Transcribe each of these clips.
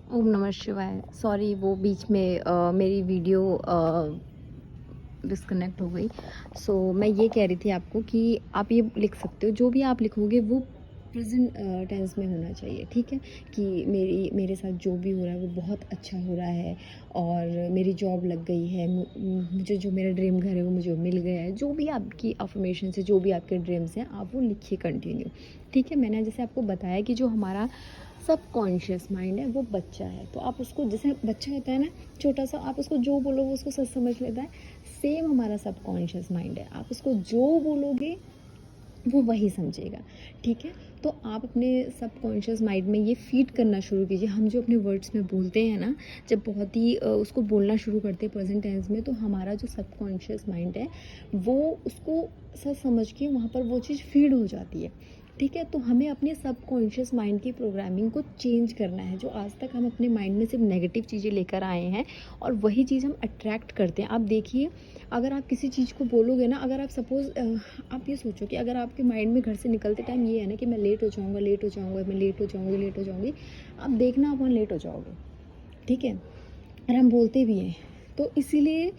ओम नमः शिवाय। सॉरी, वो बीच में मेरी वीडियो डिस्कनेक्ट हो गई। मैं ये कह रही थी आपको कि आप ये लिख सकते हो, जो भी आप लिखोगे वो प्रेजेंट टेंस में होना चाहिए, ठीक है। कि मेरे साथ जो भी हो रहा है वो बहुत अच्छा हो रहा है, और मेरी जॉब लग गई है, मुझे जो मेरा ड्रीम घर है वो मुझे मिल गया है। जो भी आपकी अफर्मेशन है, जो भी आपके ड्रीम्स हैं, आप वो लिखिए कंटिन्यू, ठीक है। मैंने जैसे आपको बताया कि जो हमारा सबकॉन्शियस माइंड है वो बच्चा है, तो आप उसको, जैसे बच्चा होता है ना छोटा सा, आप उसको जो बोलो वो उसको सच समझ लेता है। सेम हमारा सबकॉन्शियस माइंड है, आप उसको जो बोलोगे वो वही समझेगा, ठीक है। तो आप अपने सबकॉन्शियस माइंड में ये फीड करना शुरू कीजिए। हम जो अपने वर्ड्स में बोलते हैं ना, जब बहुत ही उसको बोलना शुरू करते हैं प्रेजेंट टेंस में, तो हमारा जो सबकॉन्शियस माइंड है वो उसको सच समझ के वहाँ पर वो चीज़ फीड हो जाती है, ठीक है। तो हमें अपने सबकॉन्शियस माइंड की प्रोग्रामिंग को चेंज करना है। जो आज तक हम अपने माइंड में सिर्फ नेगेटिव चीज़ें लेकर आए हैं, और वही चीज़ हम अट्रैक्ट करते हैं। आप देखिए, अगर आप किसी चीज़ को बोलोगे ना, अगर आप सपोज़ आप ये सोचो कि अगर आपके माइंड में घर से निकलते टाइम ये है ना कि मैं लेट हो जाऊँगा, लेट हो जाऊँगा, मैं लेट हो जाऊँगी, लेट हो जाऊँगी, आप देखना आप वहाँ लेट हो जाओगे, ठीक है। और हम बोलते भी हैं। तो इसीलिए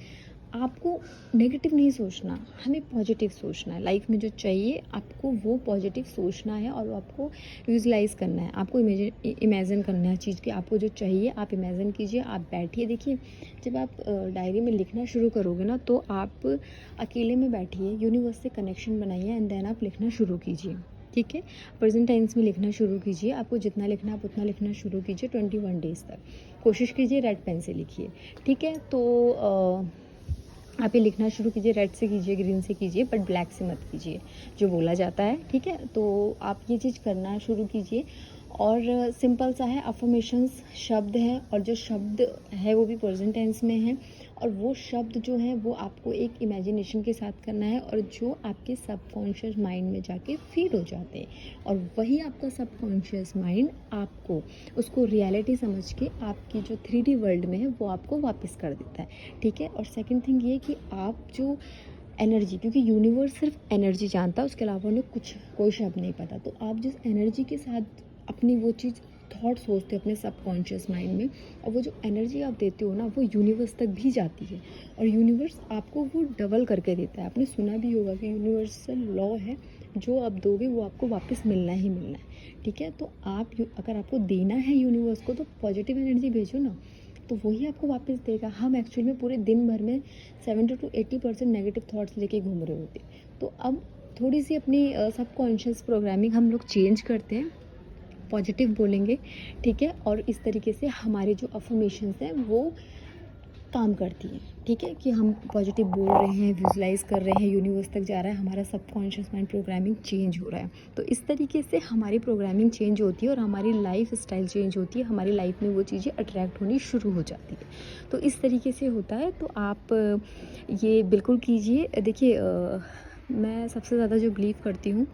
आपको नेगेटिव नहीं सोचना, हमें पॉजिटिव सोचना है। लाइफ में जो चाहिए आपको वो पॉजिटिव सोचना है, और आपको विजुलाइज करना है, आपको इमेजिन करना है चीज़ की। आपको जो चाहिए आप इमेजिन कीजिए, आप बैठिए। देखिए, जब आप डायरी में लिखना शुरू करोगे ना, तो आप अकेले में बैठिए, यूनिवर्स से कनेक्शन बनाइए, एंड देन आप लिखना शुरू कीजिए, ठीक है। प्रेजेंट टेंस में लिखना शुरू कीजिए। आपको जितना लिखना है आप उतना लिखना शुरू कीजिए 21 डेज़ तक। कोशिश कीजिए रेड पेन से लिखिए, ठीक है। तो आप ये लिखना शुरू कीजिए, रेड से कीजिए, ग्रीन से कीजिए, बट ब्लैक से मत कीजिए, जो बोला जाता है, ठीक है। तो आप ये चीज़ करना शुरू कीजिए। और सिंपल सा है, अफर्मेशंस शब्द हैं, और जो शब्द है वो भी प्रेजेंट टेंस में है, और वो शब्द जो है वो आपको एक इमेजिनेशन के साथ करना है, और जो आपके सबकॉन्शियस माइंड में जाके फीड हो जाते हैं, और वही आपका सबकॉन्शियस माइंड आपको उसको रियलिटी समझ के आपकी जो 3D वर्ल्ड में है वो आपको वापस कर देता है, ठीक है। और सेकंड थिंग ये कि आप जो एनर्जी, क्योंकि यूनिवर्स सिर्फ एनर्जी जानता है, उसके अलावा उन्हें कुछ कोई शब्द नहीं पता। तो आप जिस एनर्जी के साथ अपनी वो चीज़ थॉट सोचते हो अपने सबकॉन्शियस माइंड में, और वो जो एनर्जी आप देते हो ना, वो यूनिवर्स तक भी जाती है, और यूनिवर्स आपको वो डबल करके देता है। आपने सुना भी होगा कि यूनिवर्सल लॉ है, जो आप दोगे वो आपको वापस मिलना ही मिलना है, ठीक है। तो आप अगर आपको देना है यूनिवर्स को, तो पॉजिटिव एनर्जी भेजो ना, तो वही आपको वापस देगा। हम एक्चुअल में पूरे दिन भर में 70 to 80% नेगेटिव थॉट्स लेके घूम रहे होते हैं। तो अब थोड़ी सी अपनी सबकॉन्शियस प्रोग्रामिंग हम लोग चेंज करते हैं, पॉजिटिव बोलेंगे, ठीक है। और इस तरीके से हमारे जो अफर्मेशंस हैं वो काम करती है, ठीक है। कि हम पॉजिटिव बोल रहे हैं, विजुलाइज कर रहे हैं, यूनिवर्स तक जा रहा है, हमारा सबकॉन्शियस माइंड प्रोग्रामिंग चेंज हो रहा है। तो इस तरीके से हमारी प्रोग्रामिंग चेंज होती है, और हमारी लाइफ स्टाइल चेंज होती है, हमारी लाइफ में वो चीज़ें अट्रैक्ट होनी शुरू हो जाती है। तो इस तरीके से होता है। तो आप ये बिल्कुल कीजिए। देखिए, मैं सबसे ज़्यादा जो बिलीव करती हूँ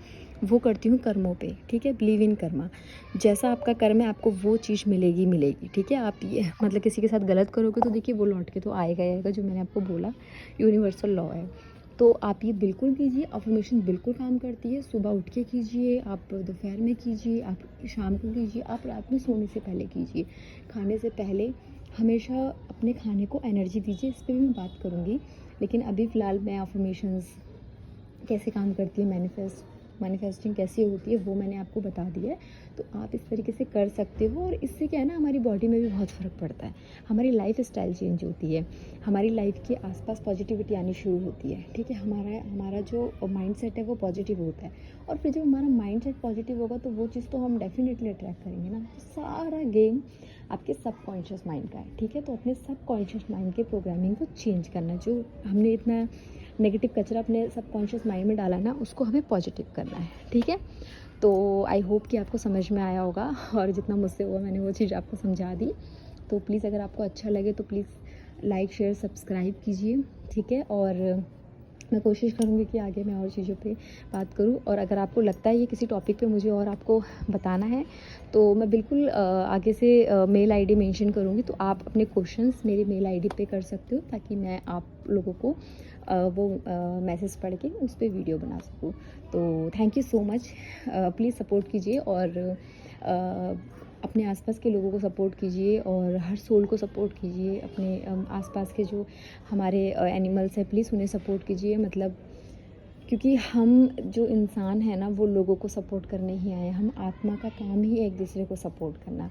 वो करती हूँ कर्मों पे, ठीक है। Believe in Karma. जैसा आपका कर्म है आपको वो चीज़ मिलेगी मिलेगी, ठीक है। आप ये मतलब किसी के साथ गलत करोगे तो देखिए वो लौट के तो आएगा ही आएगा, जो मैंने आपको बोला यूनिवर्सल लॉ है। तो आप ये बिल्कुल कीजिए, अफर्मेशन बिल्कुल काम करती है। सुबह उठ के कीजिए, आप दोपहर में कीजिए, आप शाम को कीजिए, आप रात में सोने से पहले कीजिए, खाने से पहले हमेशा अपने खाने को एनर्जी दीजिए। इस पर भी मैं बात करूँगी, लेकिन अभी फ़िलहाल मैं अफर्मेशंस कैसे काम करती है, मैनिफेस्टिंग कैसे होती है, वो मैंने आपको बता दिया है। तो आप इस तरीके से कर सकते हो, और इससे क्या है ना, हमारी बॉडी में भी बहुत फ़र्क पड़ता है, हमारी लाइफ स्टाइल चेंज होती है, हमारी लाइफ के आसपास पॉजिटिविटी आनी शुरू होती है, ठीक है। हमारा हमारा जो माइंड सेट है वो पॉजिटिव होता है, और फिर जब हमारा माइंड सेट पॉजिटिव होगा तो वो चीज़ तो हम डेफिनेटली अट्रैक्ट करेंगे ना। तो सारा गेम आपके सबकॉन्शियस माइंड का है, ठीक है। तो अपने सबकॉन्शियस माइंड के प्रोग्रामिंग को चेंज करना, जो हमने इतना नेगेटिव कचरा अपने सबकॉन्शियस माइंड में डाला ना, उसको हमें पॉजिटिव करना है, ठीक है। तो आई होप कि आपको समझ में आया होगा, और जितना मुझसे हुआ मैंने वो चीज़ आपको समझा दी। तो प्लीज़ अगर आपको अच्छा लगे तो प्लीज़ लाइक शेयर सब्सक्राइब कीजिए, ठीक है। और मैं कोशिश करूँगी कि आगे मैं और चीज़ों पे बात करूँ, और अगर आपको लगता है ये किसी टॉपिक पे मुझे और आपको बताना है, तो मैं बिल्कुल आगे से मेल आईडी मेंशन करूँगी। तो आप अपने क्वेश्चंस मेरी मेल आईडी पे कर सकते हो, ताकि मैं आप लोगों को वो मैसेज पढ़ के उस पर वीडियो बना सकूँ। तो thank you so much, please support कीजिए, और अपने आसपास के लोगों को सपोर्ट कीजिए और हर सोल को सपोर्ट कीजिए। अपने आसपास के जो हमारे एनिमल्स हैं, प्लीज़ उन्हें सपोर्ट कीजिए। मतलब क्योंकि हम जो इंसान हैं ना, वो लोगों को सपोर्ट करने ही आए हैं। हम आत्मा का काम ही है एक दूसरे को सपोर्ट करना।